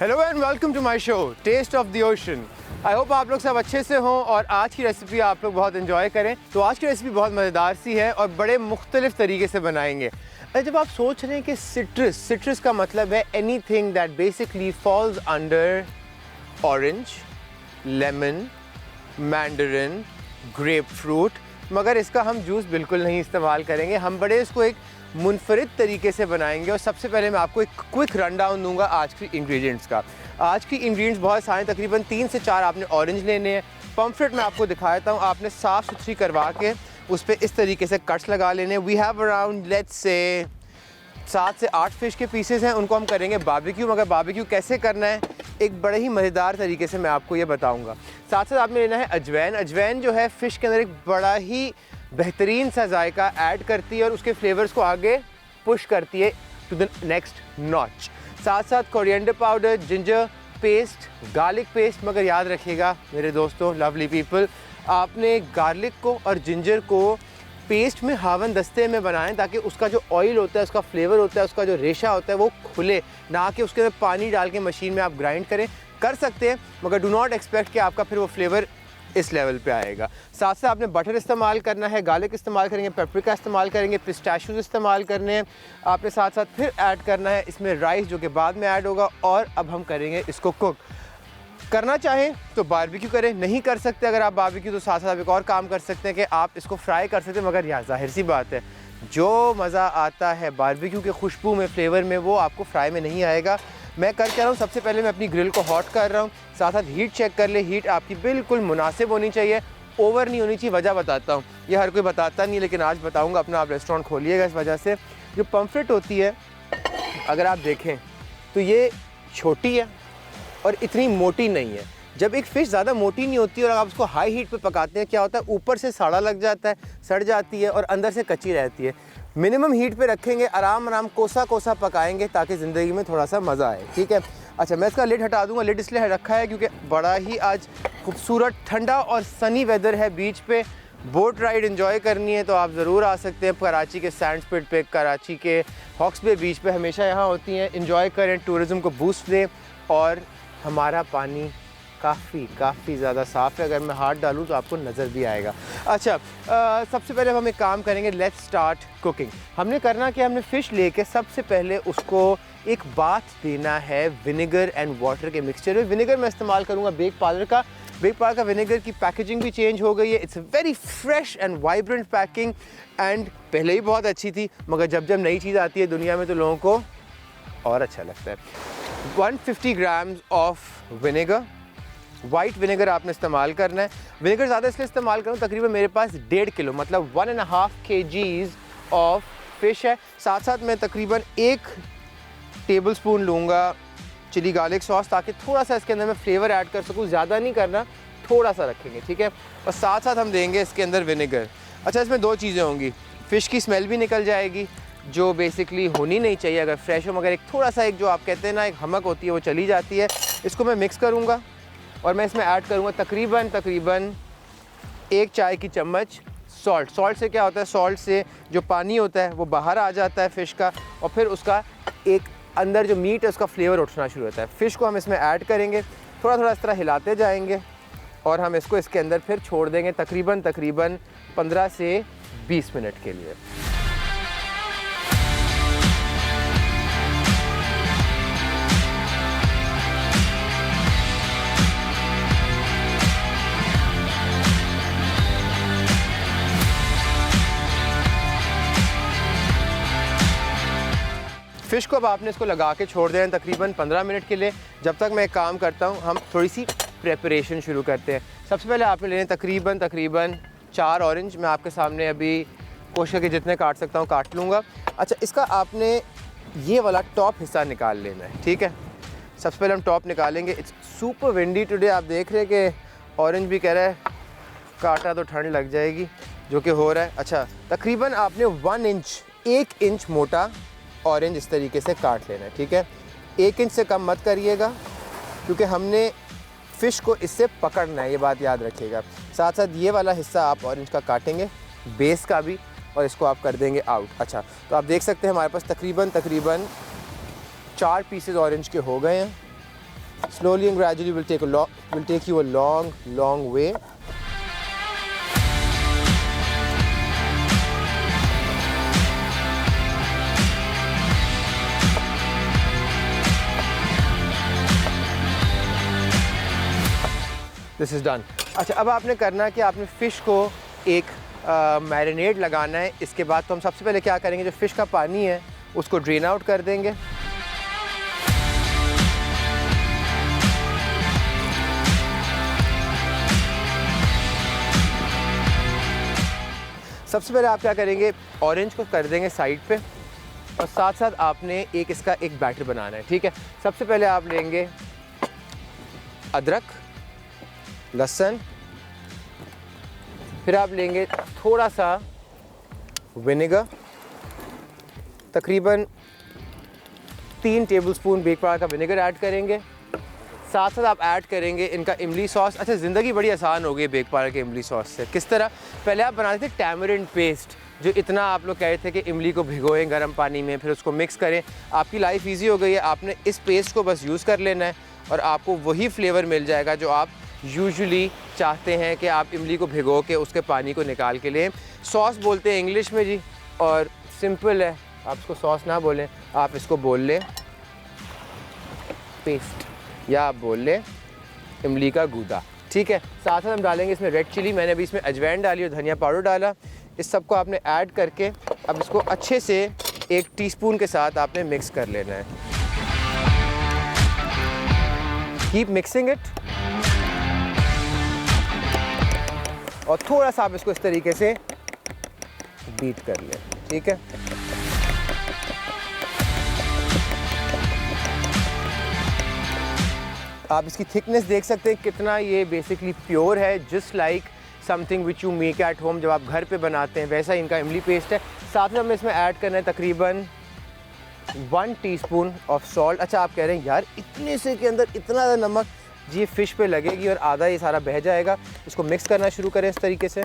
Hello and welcome to my show taste of the ocean. I hope आप लोग सब अच्छे से हों और आज की रेसिपी आप लोग बहुत एंजॉय करें। तो आज की रेसिपी बहुत मज़ेदार सी है और बड़े मुख्तलिफ तरीके से बनाएंगे। जब आप सोच रहे हैं कि सिट्रस का मतलब है anything that basically falls under orange, lemon, Mandarin, grep fruit, मगर इसका हम जूस बिल्कुल नहीं इस्तेमाल करेंगे। हम बड़े इसको एक मुनफरिद तरीके से बनाएंगे। और सबसे पहले मैं आपको एक क्विक रन डाउन दूंगा आज की इंग्रेडिएंट्स का। आज की इंग्रेडिएंट्स बहुत सारे, तकरीबन 3 से 4 आपने ऑरेंज लेने हैं। पम्फ्रेट मैं आपको दिखाता हूँ, आपने साफ़ सुथरी करवा के उस पर इस तरीके से कट्स लगा लेने। We have around let's say 7 से 8 फ़िश के पीसेस हैं, उनको हम करेंगे बारबेक्यू। मगर बारबेक्यू कैसे करना है एक बड़े ही मज़ेदार तरीके से मैं आपको ये बताऊँगा। साथ साथ आपने लेना है अजवैन। अजवैन जो है फ़िश के अंदर एक बड़ा ही बेहतरीन सा जायका ऐड करती है और उसके फ्लेवर्स को आगे पुश करती है टू द नेक्स्ट नॉच। साथ साथ coriander powder, ginger paste, garlic paste. मगर याद रखिएगा मेरे दोस्तों, लवली पीपल, आपने गार्लिक को और जिंजर को पेस्ट में हावन दस्ते में बनाएं ताकि उसका जो ऑयल होता है, उसका फ्लेवर होता है, उसका जो रेशा होता है वो खुले, ना कि उसके अंदर पानी डाल के मशीन में आप ग्राइंड करें। कर सकते हैं मगर डू नॉट एक्सपेक्ट कि आपका फिर वो फ्लेवर इस लेवल पे आएगा। साथ साथ आपने बटर इस्तेमाल करना है, गार्लिक इस्तेमाल करेंगे, पेपरिका इस्तेमाल करेंगे, पिस्ताशियोज इस्तेमाल करने हैं आपने। साथ साथ फिर ऐड करना है इसमें राइस, जो कि बाद में ऐड होगा। और अब हम करेंगे इसको कुक। करना चाहें तो बारबेक्यू करें, नहीं कर सकते अगर आप बारबेक्यू तो साथ साथ आप एक और काम कर सकते हैं कि आप इसको फ्राई कर सकते हैं। मगर यार जाहिर सी बात है, जो मज़ा आता है बारबेक्यू के खुशबू में, फ्लेवर में, वो आपको फ्राई में नहीं आएगा। मैं कर क्या रहा हूँ, सबसे पहले मैं अपनी ग्रिल को हॉट कर रहा हूँ। साथ साथ हीट चेक कर ले, हीट आपकी बिल्कुल मुनासिब होनी चाहिए, ओवर नहीं होनी चाहिए। वजह बताता हूँ, ये हर कोई बताता नहीं लेकिन आज बताऊँगा। अपना आप रेस्टोरेंट खोलिएगा इस वजह से। जो पम्फ्रेट होती है अगर आप देखें तो ये छोटी है और इतनी मोटी नहीं है। जब एक फ़िश ज़्यादा मोटी नहीं होती और आप उसको हाई हीट पे पकाते हैं, क्या होता है ऊपर से साड़ा लग जाता है, सड़ जाती है और अंदर से कच्ची रहती है। मिनिमम हीट पे रखेंगे, आराम कोसा कोसा पकाएंगे ताकि ज़िंदगी में थोड़ा सा मज़ा आए। ठीक है, अच्छा मैं इसका लिड हटा दूंगा। लिड इसलिए रखा है क्योंकि बड़ा ही आज खूबसूरत ठंडा और सनी वेदर है। बीच पे बोट राइड एंजॉय करनी है तो आप ज़रूर आ सकते हैं। कराची के सैंड स्पिट पे, कराची के हॉक्स बे बीच पे हमेशा यहाँ होती हैं। एंजॉय करें, टूरिज़म को बूस्ट दें। और हमारा पानी काफ़ी ज़्यादा साफ़ है, अगर मैं हाथ डालूँ तो आपको नज़र भी आएगा। अच्छा सबसे पहले हम एक काम करेंगे, लेट्स स्टार्ट कुकिंग। हमने करना कि हमने फ़िश लेके सबसे पहले उसको एक बाथ देना है विनेगर एंड वाटर के मिक्सचर में। विनेगर मैं इस्तेमाल करूँगा बेक पार्लर का। बेक पार्लर का विनेगर की पैकेजिंग भी चेंज हो गई है। It's very fresh and vibrant packing. And पहले ही बहुत अच्छी थी मगर जब नई चीज़ आती है दुनिया में तो लोगों को और अच्छा लगता है। 150 grams of vinegar, white vinegar आपने इस्तेमाल करना है। विनेगर ज़्यादा इसलिए इस्तेमाल करूँ, तकरीबन मेरे पास 1.5 किलो मतलब 1.5 kgs ऑफ फ़िश है। साथ साथ मैं तकरीबन 1 टेबलस्पून लूँगा चिली गार्लिक सॉस ताकि थोड़ा सा इसके अंदर मैं फ्लेवर ऐड कर सकूँ। ज़्यादा नहीं करना, थोड़ा सा रखेंगे, ठीक है। और साथ साथ हम देंगे इसके अंदर विनेगर। अच्छा इसमें 2 चीज़ें होंगी, फ़िश की स्मेल भी निकल जाएगी जो बेसिकली होनी नहीं चाहिए अगर फ्रेश हो, मगर एक थोड़ा सा एक जो आप कहते हैं ना एक हमक होती है वो चली जाती है। इसको मैं मिक्स करूँगा और मैं इसमें ऐड करूँगा तकरीबन 1 चाय की चम्मच सॉल्ट। सॉल्ट से क्या होता है, सॉल्ट से जो पानी होता है वो बाहर आ जाता है फ़िश का और फिर उसका एक अंदर जो मीट है उसका फ्लेवर उठना शुरू होता है। फ़िश को हम इसमें ऐड करेंगे, थोड़ा इस तरह हिलाते जाएंगे और हम इसको इसके अंदर फिर छोड़ देंगे तकरीबन 15 से 20 मिनट के लिए। फ़िश को अब आपने इसको लगा के छोड़ दें तकरीबन 15 मिनट के लिए। जब तक मैं काम करता हूँ हम थोड़ी सी प्रेपरेशन शुरू करते हैं। सबसे पहले आपने लेने तकरीबन 4 ऑरेंज मैं आपके सामने अभी कोशिश करके जितने काट सकता हूँ काट लूँगा। अच्छा, इसका आपने ये वाला टॉप हिस्सा निकाल लेना है, ठीक है। सबसे पहले हम टॉप निकालेंगे। इट्स सुपर विंडी टुडे, आप देख रहे हैं कि ऑरेंज भी कह रहा है काटा तो ठंड लग जाएगी, जो कि हो रहा है। अच्छा, तकरीबन आपने 1 इंच मोटा ऑरेंज इस तरीके से काट लेना है, ठीक है। 1 इंच से कम मत करिएगा क्योंकि हमने फ़िश को इससे पकड़ना है, ये बात याद रखिएगा। साथ साथ ये वाला हिस्सा आप ऑरेंज का काटेंगे, बेस का भी, और इसको आप कर देंगे आउट। अच्छा, तो आप देख सकते हैं हमारे पास तकरीबन 4 पीसेस ऑरेंज के हो गए हैं। Slowly and gradually will take you a long way. This is done. अच्छा, अब आपने करना कि आपने फ़िश को एक मैरिनेड लगाना है। इसके बाद तो हम सबसे पहले क्या करेंगे, जो फ़िश का पानी है उसको ड्रेन आउट कर देंगे। सबसे पहले आप क्या करेंगे, ऑरेंज को कर देंगे साइड पे, और साथ साथ आपने इसका एक बैटर बनाना है, ठीक है। सबसे पहले आप लेंगे अदरक, लहसुन, फिर आप लेंगे थोड़ा सा विनेगर, तकरीबन 3 टेबलस्पून बेक पाउडर का विनेगर ऐड करेंगे। साथ साथ आप ऐड करेंगे इनका इमली सॉस। अच्छा, ज़िंदगी बड़ी आसान हो गई बेक पाउडर के इमली सॉस से। किस तरह, पहले आप बनाते थे टैमरिंड पेस्ट, जो इतना आप लोग कह रहे थे कि इमली को भिगोएं गर्म पानी में, फिर उसको मिक्स करें। आपकी लाइफ ईजी हो गई है, आपने इस पेस्ट को बस यूज़ कर लेना है और आपको वही फ्लेवर मिल जाएगा जो आप यूजुअली चाहते हैं कि आप इमली को भिगो के उसके पानी को निकाल के लें। सॉस बोलते हैं इंग्लिश में जी, और सिंपल है, आप इसको सॉस ना बोलें, आप इसको बोल लें पेस्ट, या आप बोल लें इमली का गूदा, ठीक है। साथ साथ हम डालेंगे इसमें रेड चिली, मैंने अभी इसमें अजवाइन डाली और धनिया पाउडर डाला। इस सब को आपने ऐड करके अब इसको अच्छे से 1 टीस्पून के साथ आपने मिक्स कर लेना है। कीप मिक्सिंग इट, और थोड़ा सा आप इसको इस तरीके से बीट कर लें, ठीक है। आप इसकी थिकनेस देख सकते हैं कितना ये बेसिकली प्योर है, just like something which you make at home, जब आप घर पे बनाते हैं वैसा इनका इमली पेस्ट है। साथ में हमें इसमें ऐड करना है तकरीबन 1 टीस्पून ऑफ सॉल्ट। अच्छा, आप कह रहे हैं यार इतने से के अंदर इतना ज़्यादा नमक, जी फ़िश पे लगेगी और आधा ये सारा बह जाएगा। इसको मिक्स करना शुरू करें इस तरीके से।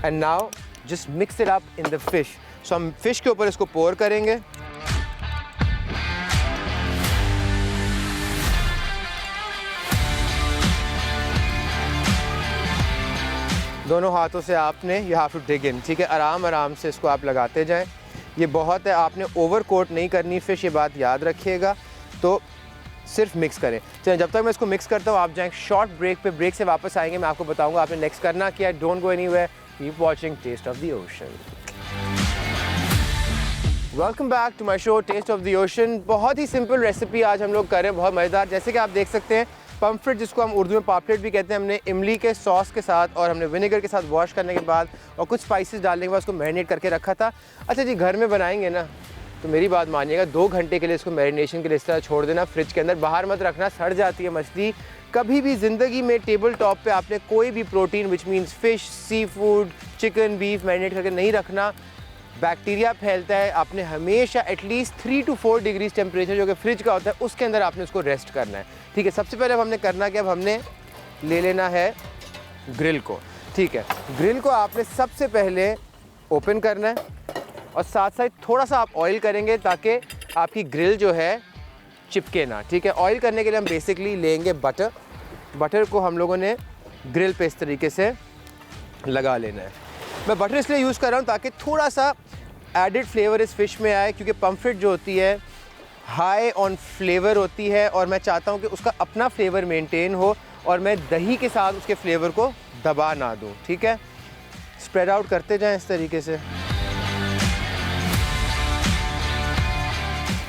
And now just mix it up in the fish. So हम फिश के ऊपर इसको पोर करेंगे। दोनों हाथों से आपने यू हैव टू डिग इन, ठीक है। आराम आराम से इसको आप लगाते जाएं, ये बहुत है, आपने ओवर कोट नहीं करनी फिश, ये बात याद रखिएगा। तो सिर्फ मिक्स करें। चलिए, जब तक मैं इसको मिक्स करता हूँ आप जाएं शॉर्ट ब्रेक पे, ब्रेक से वापस आएंगे, मैं आपको बताऊंगा आपने नेक्स्ट करना क्या है। Don't go anywhere, keep watching taste of the ocean. Welcome back to my show taste of the ocean. बहुत ही सिंपल रेसिपी आज हम लोग कर रहे हैं, बहुत मज़ेदार। जैसे कि आप देख सकते हैं पम्फ्रेट, जिसको हम उर्दू में पापलेट भी कहते हैं, हमने इमली के सॉस के साथ और हमने विनेगर के साथ वॉश करने के बाद और कुछ स्पाइसेस डालने के बाद उसको मैरिनेट करके रखा था। अच्छा जी, घर में बनाएंगे ना तो मेरी बात मानिएगा, 2 घंटे के लिए इसको मैरिनेशन के लिए इस तरह छोड़ देना फ्रिज के अंदर, बाहर मत रखना, सड़ जाती है मछली। कभी भी ज़िंदगी में टेबल टॉप पे आपने कोई भी protein which means fish, seafood, chicken, beef marinate करके नहीं रखना, बैक्टीरिया फैलता है। आपने हमेशा एटलीस्ट 3 to 4 डिग्रीज टेम्परेचर जो कि फ्रिज का होता है उसके अंदर आपने उसको रेस्ट करना है, ठीक है। सबसे पहले अब हमने करना क्या, अब हमने ले लेना है ग्रिल को, ठीक है। ग्रिल को आपने सबसे पहले ओपन करना है और साथ साथ थोड़ा सा आप ऑयल करेंगे ताकि आपकी ग्रिल जो है चिपके ना, ठीक है। ऑयल करने के लिए हम बेसिकली लेंगे बटर। बटर को हम लोगों ने ग्रिल पे इस तरीके से लगा लेना है। मैं बटर इसलिए यूज़ कर रहा हूँ ताकि थोड़ा सा एडिड फ्लेवर इस फिश में आए, क्योंकि पम्फ्रेट जो होती है हाई ऑन फ्लेवर होती है और मैं चाहता हूँ कि उसका अपना फ्लेवर मेंटेन हो और मैं दही के साथ उसके फ्लेवर को दबा ना दूँ, ठीक है। स्प्रेड आउट करते जाएं इस तरीके से।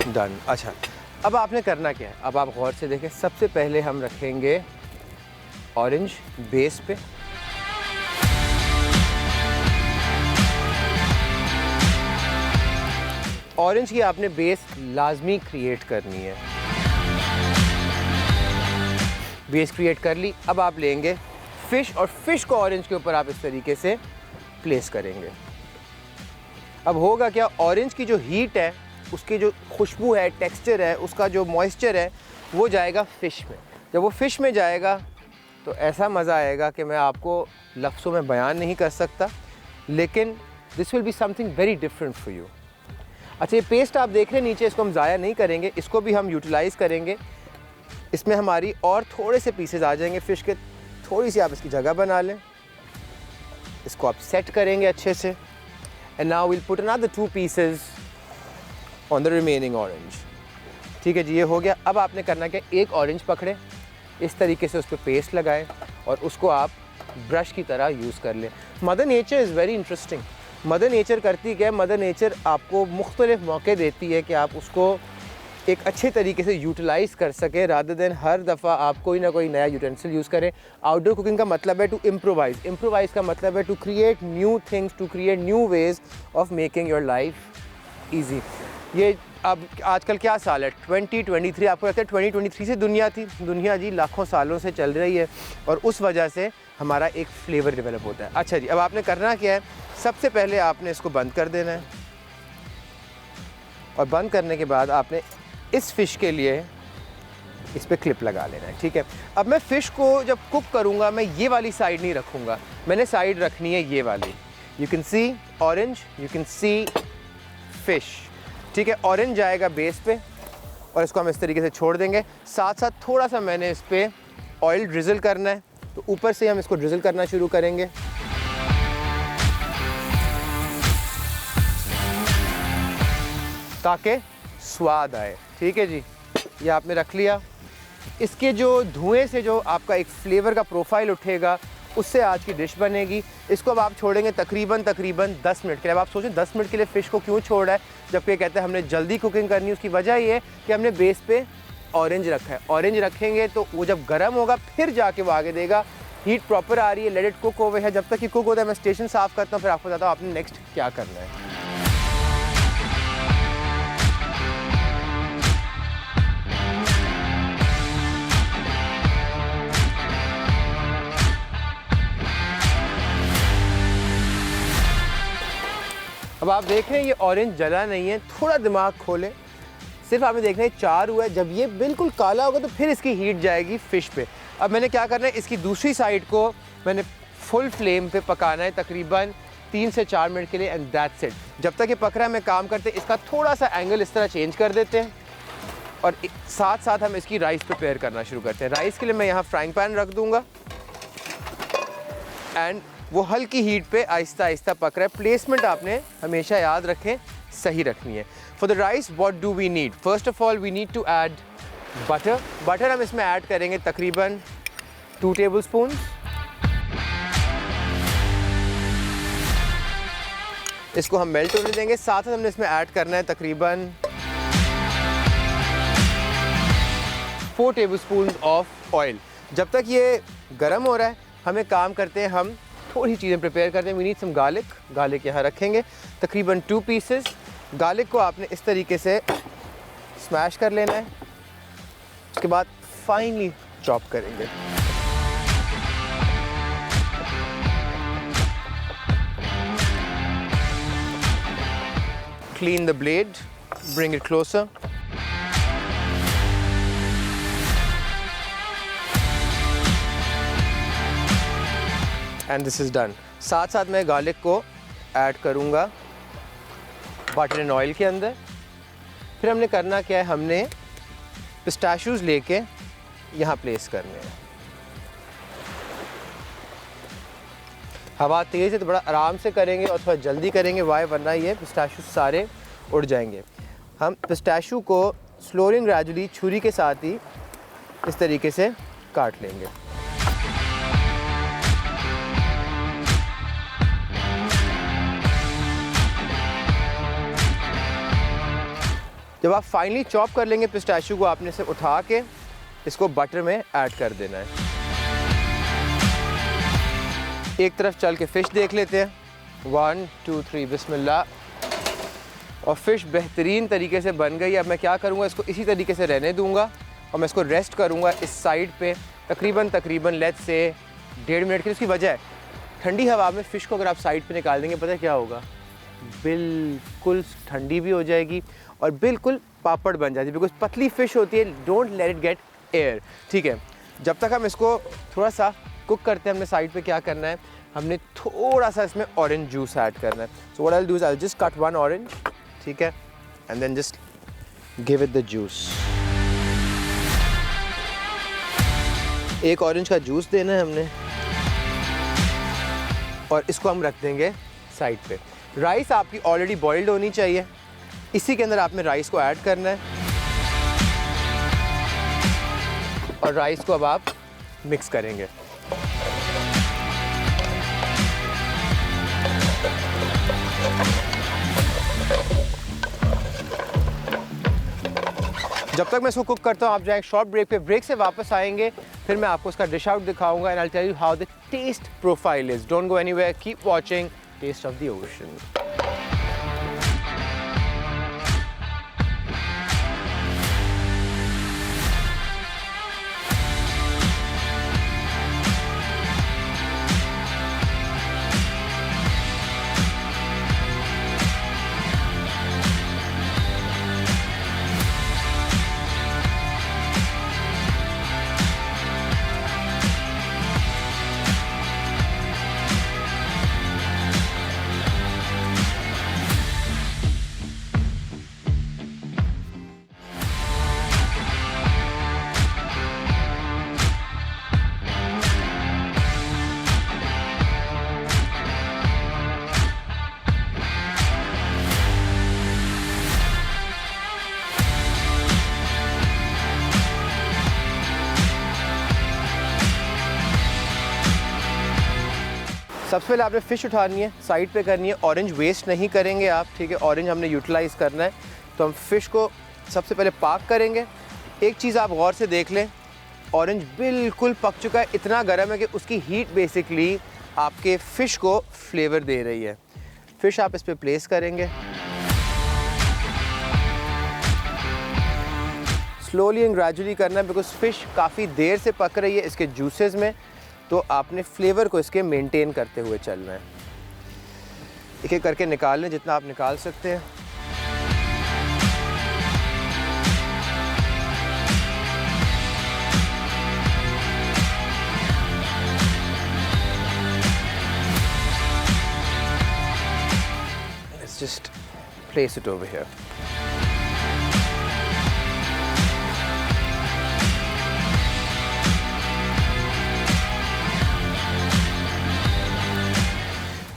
डन। अच्छा, अब आपने करना क्या है, अब आप गौर से देखें। सबसे पहले हम रखेंगे ऑरेंज बेस पे, ऑरेंज की आपने बेस लाजमी क्रिएट करनी है। बेस क्रिएट कर ली। अब आप लेंगे फिश और फिश को ऑरेंज के ऊपर आप इस तरीके से प्लेस करेंगे। अब होगा क्या, ऑरेंज की जो हीट है, उसकी जो खुशबू है, टेक्सचर है, उसका जो मॉइस्चर है, वो जाएगा फ़िश में। जब वो फ़िश में जाएगा तो ऐसा मज़ा आएगा कि मैं आपको लफ्ज़ों में बयान नहीं कर सकता, लेकिन this will be something very different for you. अच्छा, ये पेस्ट आप देख रहे हैं नीचे, इसको हम ज़ाया नहीं करेंगे, इसको भी हम यूटिलाइज़ करेंगे। इसमें हमारी और थोड़े से पीसेस आ जाएंगे फ़िश के, थोड़ी सी आप इसकी जगह बना लें, इसको आप सेट करेंगे अच्छे से। And now will put another 2 pieces on the remaining orange. ठीक है जी, ये हो गया। अब आपने करना क्या, एक ऑरेंज पकड़े, इस तरीके से उस पर पेस्ट लगाएं और उसको आप ब्रश की तरह यूज़ कर लें। Mother nature is very interesting. Mother nature करती क्या है, मदर नेचर आपको मुख्तलिफ मौके देती है कि आप उसको एक अच्छे तरीके से यूटिलाइज़ कर सकें, रादर देन हर दफ़ा आप कोई ना कोई नया यूटेंसिल यूज़ करें। आउटडोर कुकिंग का मतलब है टू इम्प्रोवाइज़, इम्प्रोवाइज़ का मतलब है to create new things, to create new ways of making your life easy. ये अब आजकल क्या साल है, 2023। आपको लगता है 2023 से दुनिया जी लाखों सालों से चल रही है और उस वजह से हमारा एक फ्लेवर डेवलप होता है। अच्छा जी, अब आपने करना क्या है, सबसे पहले आपने इसको बंद कर देना है और बंद करने के बाद आपने इस फ़िश के लिए इस पर क्लिप लगा लेना है। ठीक है, अब मैं फ़िश को जब कुक करूँगा, मैं ये वाली साइड नहीं रखूँगा, मैंने साइड रखनी है ये वाली। You can see orange, you can see fish. ठीक है, ऑरेंज जाएगा बेस पे और इसको हम इस तरीके से छोड़ देंगे। साथ साथ थोड़ा सा मैंने इस पर ऑयल ड्रिज़ल करना है, तो ऊपर से हम इसको ड्रिज़ल करना शुरू करेंगे। ताकि स्वाद आए। ठीक है जी, ये आपने रख लिया। इसके जो धुएं से जो आपका एक फ्लेवर का प्रोफाइल उठेगा, उससे आज की डिश बनेगी। इसको अब आप छोड़ेंगे तकरीबन 10 मिनट के लिए। अब आप सोचें 10 मिनट के लिए फ़िश को क्यों छोड़ा है, जबकि कहते हैं हमने जल्दी कुकिंग करनी है। उसकी वजह ये है कि हमने बेस पे ऑरेंज रखा है। ऑरेंज रखेंगे तो वो जब गर्म होगा फिर जाके वो आगे देगा। हीट प्रॉपर आ रही है, लेट इट कुक ओवर है। जब तक कि कुक होता है मैं स्टेशन साफ़ करता हूँ, फिर आपको बताता हूँ आपने नेक्स्ट क्या करना है। अब आप देख रहे हैं ये ऑरेंज जला नहीं है, थोड़ा दिमाग खोलें। सिर्फ आपने देखना है 4 हुआ है। जब ये बिल्कुल काला होगा तो फिर इसकी हीट जाएगी फ़िश पे। अब मैंने क्या करना है, इसकी दूसरी साइड को मैंने फुल फ्लेम पे पकाना है तकरीबन 3 से 4 मिनट के लिए, एंड दैट्स इट। जब तक ये पक रहा है मैं काम करते हैं, इसका थोड़ा सा एंगल इस तरह चेंज कर देते हैं और साथ साथ हम इसकी राइस प्रिपेयर करना शुरू करते हैं। राइस के लिए मैं यहाँ फ्राइंग पैन रख दूँगा एंड वो हल्की हीट पे आहिस्ता आहिस्ता पक रहा है। प्लेसमेंट आपने हमेशा याद रखें, सही रखनी है। For the rice what do we need, first of all we need to add butter. Butter हम इसमें ऐड करेंगे तकरीबन 2 टेबलस्पून। इसको हम मेल्ट होने देंगे। साथ साथ हमने इसमें ऐड करना है तकरीबन 4 टेबलस्पून ऑफ ऑयल। जब तक ये गर्म हो रहा है हमें काम करते हैं, हम थोड़ी चीज़ें प्रिपेयर करते हैं। We need some garlic. Garlic यहाँ रखेंगे तकरीबन 2 पीसेस। गार्लिक को आपने इस तरीके से स्मैश कर लेना है, उसके बाद फाइनली चॉप करेंगे। Clean the blade, bring it closer. And this is done. साथ साथ मैं गार्लिक को ऐड करूँगा बटर एंड ऑयल के अंदर। फिर हमने करना क्या है, हमने पिस्ताशियोज़ लेके यहाँ प्लेस करने हैं। हवा तेज़ है तो बड़ा आराम से करेंगे और थोड़ा जल्दी करेंगे, वाई वरना ये पिस्ताशियो सारे उड़ जाएंगे। हम पिस्ताशियो को स्लोली ग्रेजुअली छुरी के साथ ही इस तरीके से काट लेंगे। जब आप फाइनली चॉप कर लेंगे पिस्ताशियो को, आपने इसे उठा के इसको बटर में ऐड कर देना है। एक तरफ चल के फ़िश देख लेते हैं। 1 2 3 बिस्मिल्लाह। और फ़िश बेहतरीन तरीके से बन गई। अब मैं क्या करूँगा, इसको इसी तरीके से रहने दूँगा और मैं इसको रेस्ट करूँगा इस साइड पे तकरीबन लेट्स से 1.5 मिनट की। उसकी वजह है ठंडी हवा में फ़िश को अगर आप साइड पे निकाल देंगे, पता है क्या होगा, बिल्कुल ठंडी भी हो जाएगी और बिल्कुल पापड़ बन जाती है, बिकॉज पतली फ़िश होती है। Don't let it get air, ठीक है। जब तक हम इसको थोड़ा सा कुक करते हैं, हमने साइड पे क्या करना है, हमने थोड़ा सा इसमें ऑरेंज जूस ऐड करना है। So what I will do is I will just cut 1 orange, ठीक है, and then just give it the juice. एक ऑरेंज का जूस देना है हमने और इसको हम रख देंगे साइड पे। राइस आपकी ऑलरेडी बॉइल्ड होनी चाहिए, इसी के अंदर आपने राइस को ऐड करना है और राइस को अब आप मिक्स करेंगे। जब तक मैं इसको कुक करता हूँ, आप जाएं शॉर्ट ब्रेक पे। ब्रेक से वापस आएंगे, फिर मैं आपको इसका डिश आउट दिखाऊंगा and I will tell you how the taste profile is. Don't go anywhere, keep watching taste of the ocean. सबसे पहले आपने फ़िश उठानी है, साइड पे करनी है। ऑरेंज वेस्ट नहीं करेंगे आप, ठीक है, ऑरेंज हमने यूटिलाइज़ करना है। तो हम फ़िश को सबसे पहले पाक करेंगे। एक चीज़ आप गौर से देख लें, ऑरेंज बिल्कुल पक चुका है, इतना गर्म है कि उसकी हीट बेसिकली आपके फ़िश को फ्लेवर दे रही है। फ़िश आप इस पर प्लेस करेंगे, स्लोली एंड ग्रेजुअली करना है, बिकॉज फ़िश काफ़ी देर से पक रही है इसके जूसेस में, तो आपने फ्लेवर को इसके मेंटेन करते हुए चलना है। एक एक करके निकाल लें जितना आप निकाल सकते हैं। Let's just place it over here.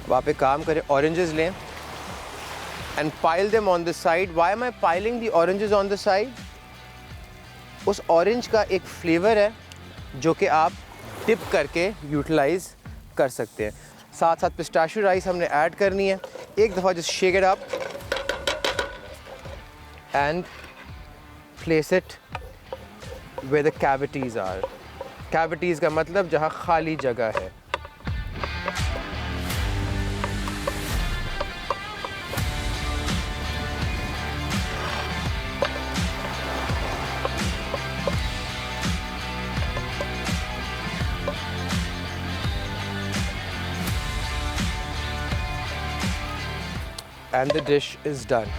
अब आप एक काम करें, ऑरेंजेस लें and pile them on the side. Why am I piling the oranges on the side? उस ऑरेंज का एक फ्लेवर है जो कि आप डिप करके यूटिलाइज कर सकते हैं। साथ साथ पिस्ताशियो राइस हमने ऐड करनी है। एक दफ़ा just shake it up and place it where the cavities are. Cavities का मतलब जहाँ खाली जगह है। And the dish is done.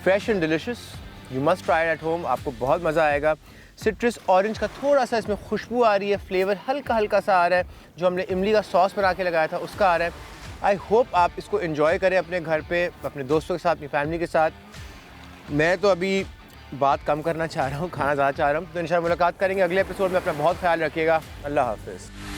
Fresh and delicious, you must try at home. आपको बहुत मज़ा आएगा। सिट्रस ऑरेंज का थोड़ा सा इसमें खुशबू आ रही है, फ्लेवर हल्का हल्का सा आ रहा है, जो हमने इमली का सॉस बना के लगाया था उसका आ रहा है। आई होप आप इसको एंजॉय करें अपने घर पे, अपने दोस्तों के साथ, अपनी फैमिली के साथ। मैं तो अभी बात कम करना चाह रहा हूँ, खाना ज़्यादा चाह रहा हूँ। तो इंशाल्लाह मुलाकात करेंगे अगले एपिसोड में। अपना बहुत ख्याल रखिएगा। अल्लाह हाफ़िज़।